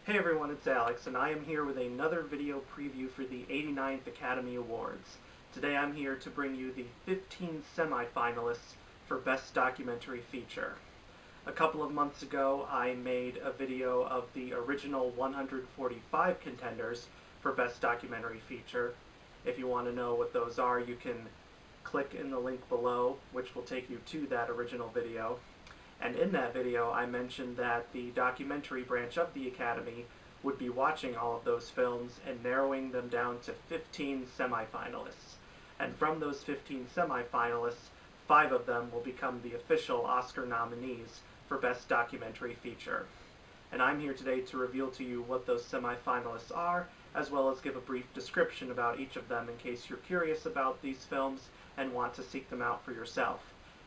Hey everyone, it's Alex, and I am here with another video preview for the 89th Academy Awards. Today I'm here to bring you the 15 semifinalists for Best Documentary Feature. A couple of months ago, I made a video of the original 145 contenders for Best Documentary Feature. If you want to know what those are, you can click in the link below, which will take you to that original video. And in that video, I mentioned that the documentary branch of the Academy would be watching all of those films and narrowing them down to 15 semifinalists. And from those 15 semifinalists, 5 of them will become the official Oscar nominees for Best Documentary Feature. And I'm here today to reveal to you what those semifinalists are, as well as give a brief description about each of them in case you're curious about these films and want to seek them out for yourself.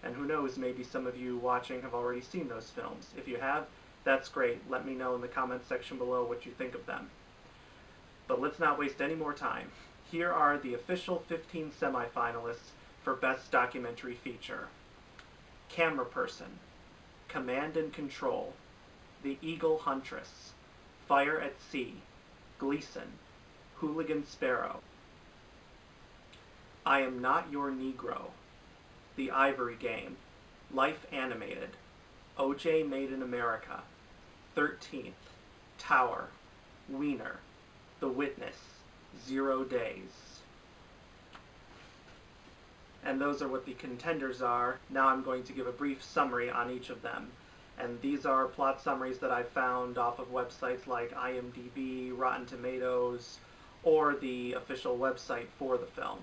And who knows, maybe some of you watching have already seen those films. If you have, that's great. Let me know in the comments section below what you think of them. But let's not waste any more time. Here are the official 15 semifinalists for Best Documentary Feature. Camera Person, Command and Control, The Eagle Huntress, Fire at Sea, Gleason, Hooligan Sparrow, I Am Not Your Negro, The Ivory Game, Life Animated, O.J. Made in America, 13th, Tower, Wiener, The Witness, 0 Days. And those are what the contenders are. Now I'm going to give a brief summary on each of them. And these are plot summaries that I found off of websites like IMDb, Rotten Tomatoes, or the official website for the film.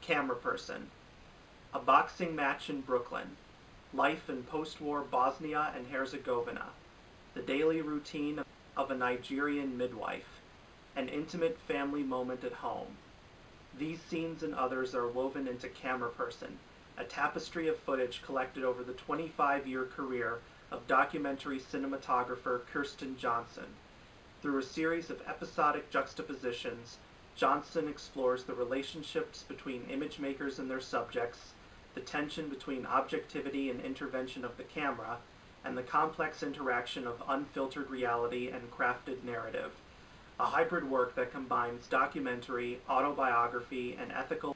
Camera Person, A Boxing Match in Brooklyn, Life in Post-War Bosnia and Herzegovina, The Daily Routine of a Nigerian Midwife, An Intimate Family Moment at Home. These scenes and others are woven into Camera Person, a tapestry of footage collected over the 25-year career of documentary cinematographer Kirsten Johnson. Through a series of episodic juxtapositions, Johnson explores the relationships between image makers and their subjects, the tension between objectivity and intervention of the camera, and the complex interaction of unfiltered reality and crafted narrative. A hybrid work that combines documentary, autobiography, and ethical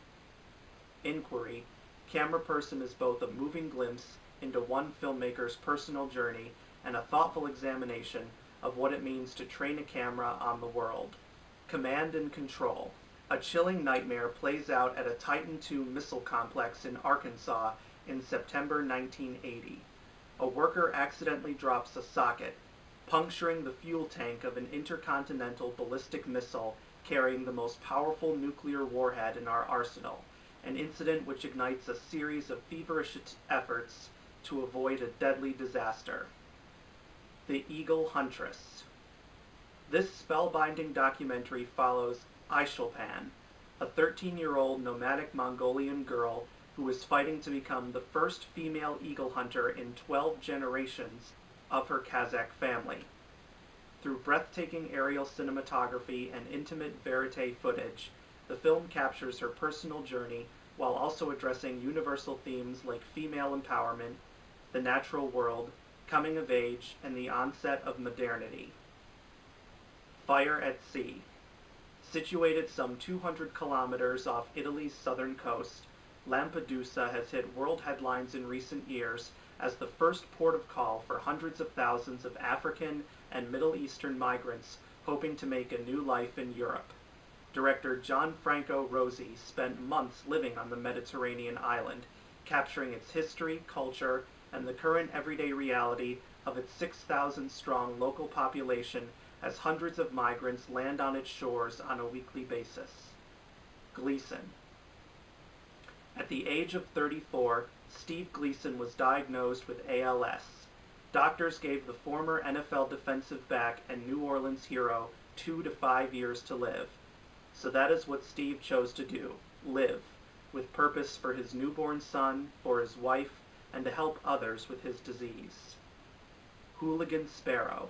inquiry, Camera Person is both a moving glimpse into one filmmaker's personal journey and a thoughtful examination of what it means to train a camera on the world. Command and Control. A chilling nightmare plays out at a Titan II missile complex in Arkansas in September 1980. A worker accidentally drops a socket, puncturing the fuel tank of an intercontinental ballistic missile carrying the most powerful nuclear warhead in our arsenal, an incident which ignites a series of feverish efforts to avoid a deadly disaster. The Eagle Huntress. This spellbinding documentary follows Aishulpan, a 13-year-old nomadic Mongolian girl who is fighting to become the first female eagle hunter in 12 generations of her Kazakh family. Through breathtaking aerial cinematography and intimate verite footage, the film captures her personal journey while also addressing universal themes like female empowerment, the natural world, coming of age, and the onset of modernity. Fire at Sea. Situated some 200 kilometers off Italy's southern coast, Lampedusa has hit world headlines in recent years as the first port of call for hundreds of thousands of African and Middle Eastern migrants hoping to make a new life in Europe. Director Gianfranco Rosi spent months living on the Mediterranean island, capturing its history, culture, and the current everyday reality of its 6,000-strong local population as hundreds of migrants land on its shores on a weekly basis. Gleason. At the age of 34, Steve Gleason was diagnosed with ALS. Doctors gave the former NFL defensive back and New Orleans hero 2 to 5 years to live. So that is what Steve chose to do, live, with purpose for his newborn son, for his wife, and to help others with his disease. Hooligan Sparrow.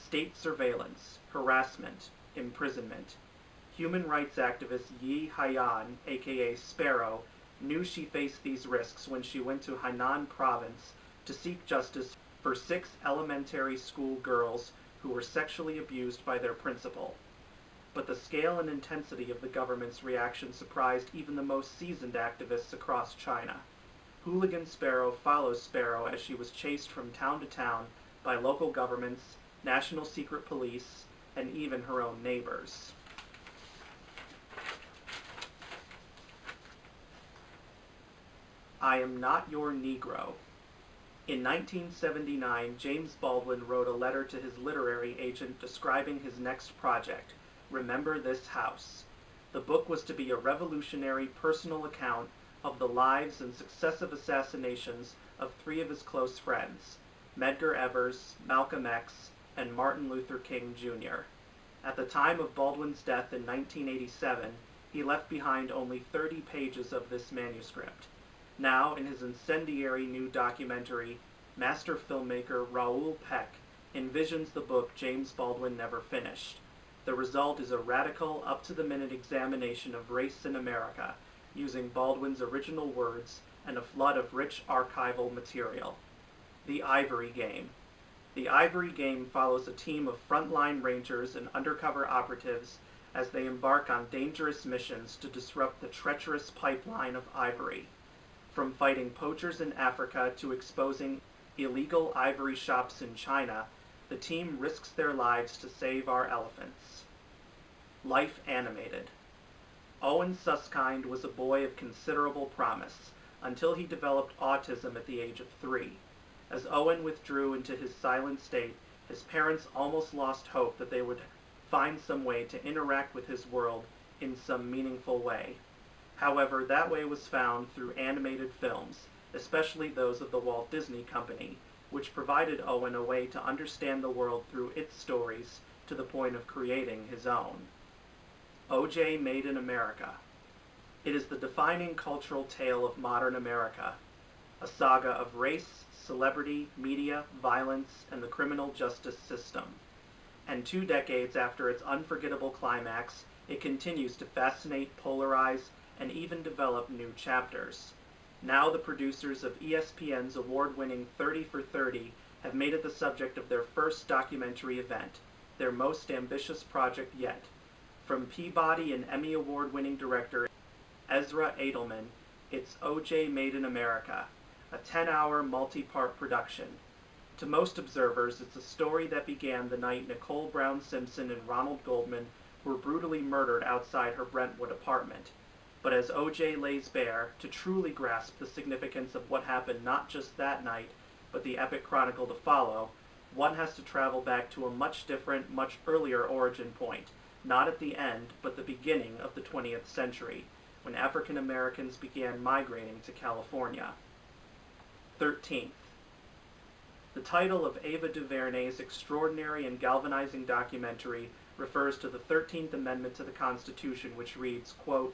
State surveillance, harassment, imprisonment. Human rights activist Yi Haiyan, aka Sparrow, knew she faced these risks when she went to Hainan province to seek justice for 6 elementary school girls who were sexually abused by their principal. But the scale and intensity of the government's reaction surprised even the most seasoned activists across China. Hooligan Sparrow follows Sparrow as she was chased from town to town by local governments, national secret police, and even her own neighbors. I Am Not Your Negro. In 1979, James Baldwin wrote a letter to his literary agent describing his next project, Remember This House. The book was to be a revolutionary personal account of the lives and successive assassinations of 3 of his close friends, Medgar Evers, Malcolm X, and Martin Luther King Jr. At the time of Baldwin's death in 1987, he left behind only 30 pages of this manuscript. Now, in his incendiary new documentary, master filmmaker Raoul Peck envisions the book James Baldwin never finished. The result is a radical, up-to-the-minute examination of race in America, using Baldwin's original words and a flood of rich archival material. The Ivory Game. The Ivory Game follows a team of frontline rangers and undercover operatives as they embark on dangerous missions to disrupt the treacherous pipeline of ivory. From fighting poachers in Africa to exposing illegal ivory shops in China, the team risks their lives to save our elephants. Life Animated. Owen Suskind was a boy of considerable promise, until he developed autism at the age of 3. As Owen withdrew into his silent state, his parents almost lost hope that they would find some way to interact with his world in some meaningful way. However, that way was found through animated films, especially those of the Walt Disney Company, which provided Owen a way to understand the world through its stories to the point of creating his own. O.J. Made in America. It is the defining cultural tale of modern America, a saga of race, celebrity, media, violence, and the criminal justice system. And 2 decades after its unforgettable climax, it continues to fascinate, polarize, and even develop new chapters. Now the producers of ESPN's award-winning 30 for 30 have made it the subject of their first documentary event, their most ambitious project yet. From Peabody and Emmy Award-winning director Ezra Edelman, it's O.J. Made in America, a 10-hour multi-part production. To most observers, it's a story that began the night Nicole Brown Simpson and Ronald Goldman were brutally murdered outside her Brentwood apartment. But as O.J. lays bare, to truly grasp the significance of what happened not just that night, but the epic chronicle to follow, one has to travel back to a much different, much earlier origin point, not at the end, but the beginning of the 20th century, when African Americans began migrating to California. 13th. The title of Ava DuVernay's extraordinary and galvanizing documentary refers to the 13th Amendment to the Constitution, which reads, quote,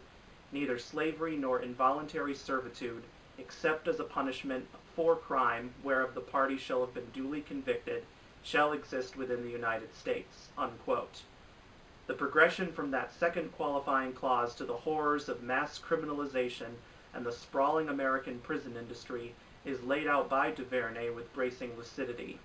"Neither slavery nor involuntary servitude, except as a punishment for crime whereof the party shall have been duly convicted, shall exist within the United States," unquote. The progression from that second qualifying clause to the horrors of mass criminalization and the sprawling American prison industry is laid out by DuVernay with bracing lucidity.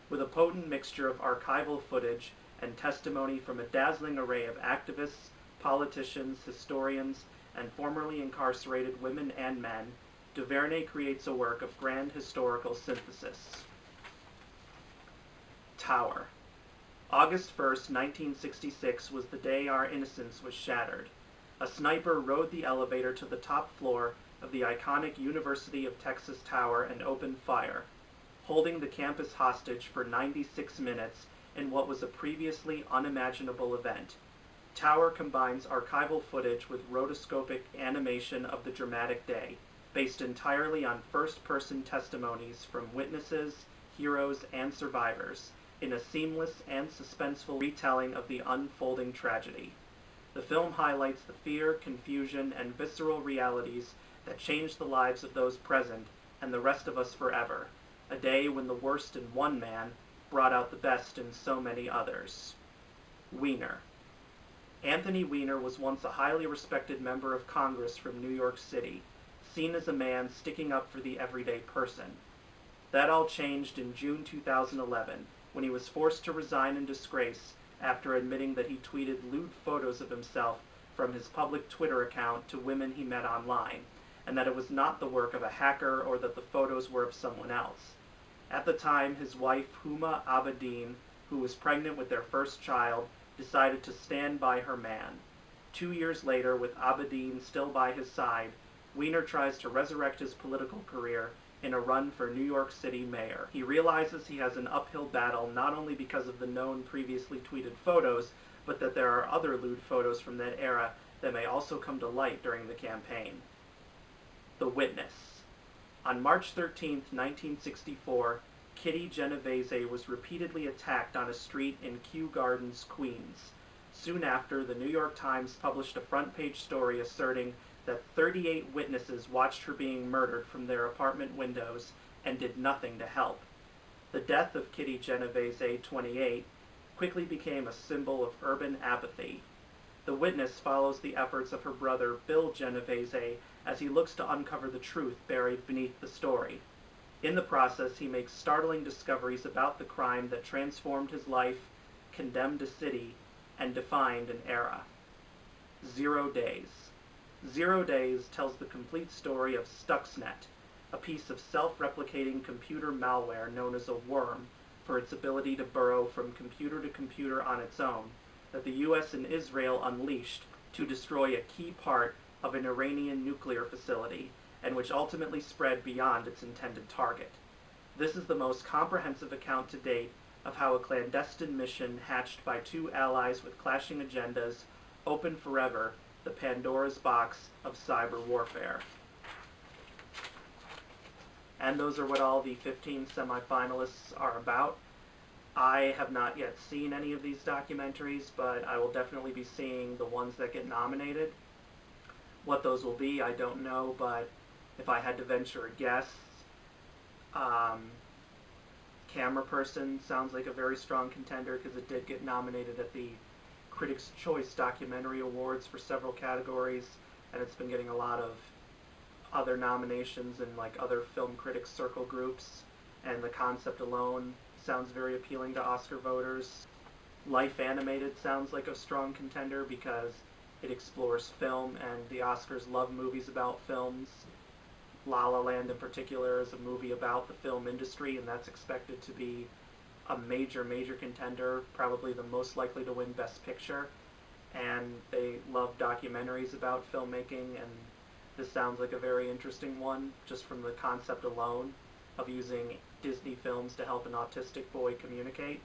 With a potent mixture of archival footage and testimony from a dazzling array of activists, politicians, historians, and formerly incarcerated women and men, DuVernay creates a work of grand historical synthesis. Tower. August 1st, 1966 was the day our innocence was shattered. A sniper rode the elevator to the top floor of the iconic University of Texas Tower and opened fire, holding the campus hostage for 96 minutes in what was a previously unimaginable event. Tower combines archival footage with rotoscopic animation of the dramatic day, based entirely on first-person testimonies from witnesses, heroes, and survivors, in a seamless and suspenseful retelling of the unfolding tragedy. The film highlights the fear, confusion, and visceral realities that changed the lives of those present and the rest of us forever, a day when the worst in one man brought out the best in so many others. Weiner. Anthony Weiner was once a highly respected member of Congress from New York City, seen as a man sticking up for the everyday person. That all changed in June 2011, when he was forced to resign in disgrace after admitting that he tweeted lewd photos of himself from his public Twitter account to women he met online, and that it was not the work of a hacker or that the photos were of someone else. At the time, his wife, Huma Abedin, who was pregnant with their first child, decided to stand by her man. 2 years later, with Abedin still by his side, Weiner tries to resurrect his political career in a run for New York City mayor. He realizes he has an uphill battle not only because of the known previously tweeted photos, but that there are other lewd photos from that era that may also come to light during the campaign. The Witness. On March 13, 1964, Kitty Genovese was repeatedly attacked on a street in Kew Gardens, Queens. Soon after, the New York Times published a front-page story asserting that 38 witnesses watched her being murdered from their apartment windows and did nothing to help. The death of Kitty Genovese, 28, quickly became a symbol of urban apathy. The Witness follows the efforts of her brother, Bill Genovese, as he looks to uncover the truth buried beneath the story. In the process, he makes startling discoveries about the crime that transformed his life, condemned a city, and defined an era. 0 Days. 0 Days tells the complete story of Stuxnet, a piece of self-replicating computer malware known as a worm for its ability to burrow from computer to computer on its own, that the US and Israel unleashed to destroy a key part of an Iranian nuclear facility, and which ultimately spread beyond its intended target. This is the most comprehensive account to date of how a clandestine mission hatched by two allies with clashing agendas opened forever the Pandora's box of cyber warfare. And those are what all the 15 semifinalists are about. I have not yet seen any of these documentaries, but I will definitely be seeing the ones that get nominated. What those will be, I don't know, but if I had to venture a guess, Camera Person sounds like a very strong contender because it did get nominated at the Critics' Choice Documentary Awards for several categories, and it's been getting a lot of other nominations in like other film critics circle groups, and the concept alone sounds very appealing to Oscar voters. Life Animated sounds like a strong contender because it explores film, and the Oscars love movies about films. La La Land in particular is a movie about the film industry, and that's expected to be a major contender, probably the most likely to win Best Picture. And they love documentaries about filmmaking, and this sounds like a very interesting one, just from the concept alone of using Disney films to help an autistic boy communicate.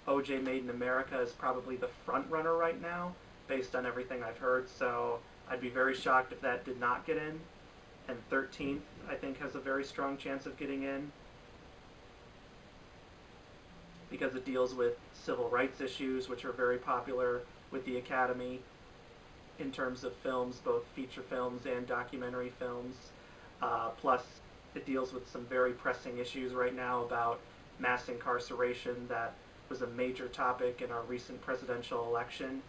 O.J. Made in America is probably the front runner right now, based on everything I've heard, so I'd be very shocked if that did not get in. And 13th, I think, has a very strong chance of getting in, because it deals with civil rights issues, which are very popular with the Academy in terms of films, both feature films and documentary films. Plus, it deals with some very pressing issues right now about mass incarceration that was a major topic in our recent presidential election,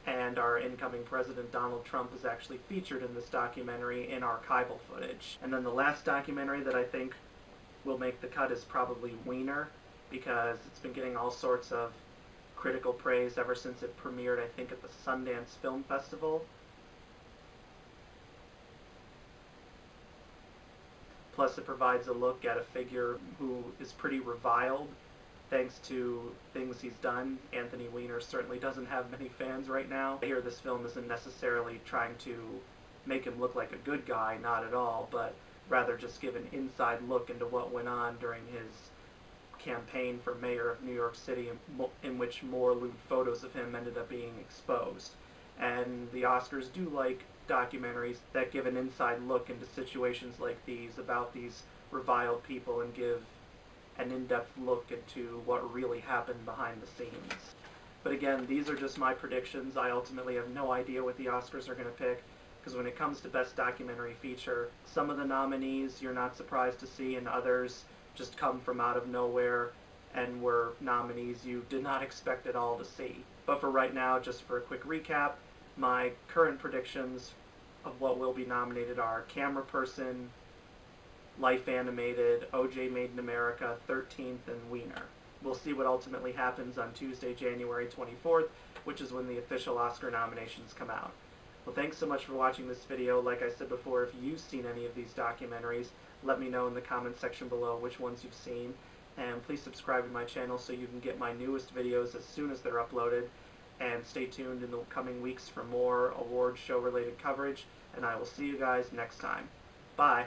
and our incoming president Donald Trump is actually featured in this documentary in archival footage. And then the last documentary that I think will make the cut is probably Weiner, because it's been getting all sorts of critical praise ever since it premiered, I think, at the Sundance Film Festival. Plus, it provides a look at a figure who is pretty reviled thanks to things he's done. Anthony Weiner certainly doesn't have many fans right now. I hear this film isn't necessarily trying to make him look like a good guy, not at all, but rather just give an inside look into what went on during his campaign for mayor of New York City, in which more lewd photos of him ended up being exposed. And the Oscars do like documentaries that give an inside look into situations like these, about these reviled people, and give an in-depth look into what really happened behind the scenes. But again, these are just my predictions. I ultimately have no idea what the Oscars are going to pick, because when it comes to Best Documentary Feature, some of the nominees you're not surprised to see, and others just come from out of nowhere and were nominees you did not expect at all to see. But for right now, just for a quick recap, my current predictions of what will be nominated are Camera Person, Life Animated, OJ Made in America, 13th, and Wiener. We'll see what ultimately happens on Tuesday, January 24th, which is when the official Oscar nominations come out. Well, thanks so much for watching this video. Like I said before, if you've seen any of these documentaries, let me know in the comments section below which ones you've seen. And please subscribe to my channel so you can get my newest videos as soon as they're uploaded. And stay tuned in the coming weeks for more award show related coverage. And I will see you guys next time. Bye.